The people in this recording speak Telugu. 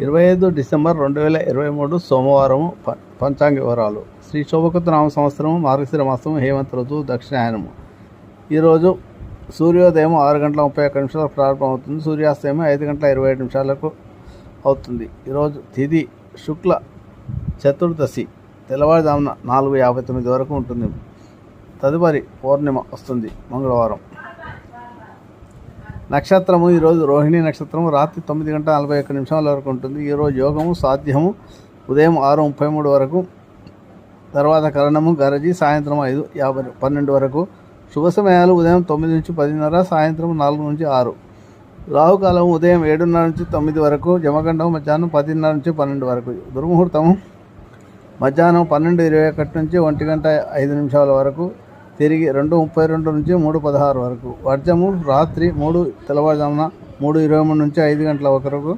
25 డిసెంబర్ 2023 సోమవారం పంచాంగ వివరాలు. శ్రీ శోభకృత నామ సంవత్సరం మార్గశిర మాసం హేమంత ఋతువు దక్షిణాయనము. ఈరోజు సూర్యోదయం 6:31 ప్రారంభమవుతుంది. సూర్యాస్తయం 5:27 అవుతుంది. ఈరోజు తిథి శుక్ల చతుర్దశి తెల్లవారుజామున 4:59 వరకు ఉంటుంది. తదుపరి పౌర్ణిమ వస్తుంది మంగళవారం. నక్షత్రము ఈరోజు రోహిణి నక్షత్రము రాత్రి 9:41 వరకు ఉంటుంది. ఈరోజు యోగము సాధ్యము ఉదయం 6:33 వరకు, తర్వాత కరణము గరజి సాయంత్రం 5:12 వరకు. శుభ సమయాలు ఉదయం 9 నుంచి 10:30, సాయంత్రం 4 నుంచి 6. రాహుకాలం ఉదయం 7:30 నుంచి 9 వరకు, జమగండం మధ్యాహ్నం 10:30 నుంచి 12 వరకు. దుర్ముహూర్తము మధ్యాహ్నం 12:21 నుంచి 1:05 వరకు, తిరిగి 2:32 నుంచి 3:16 వరకు. వర్జము రాత్రి తెల్లవారుజామున 3:23 నుంచి 5 గంటల వరకు,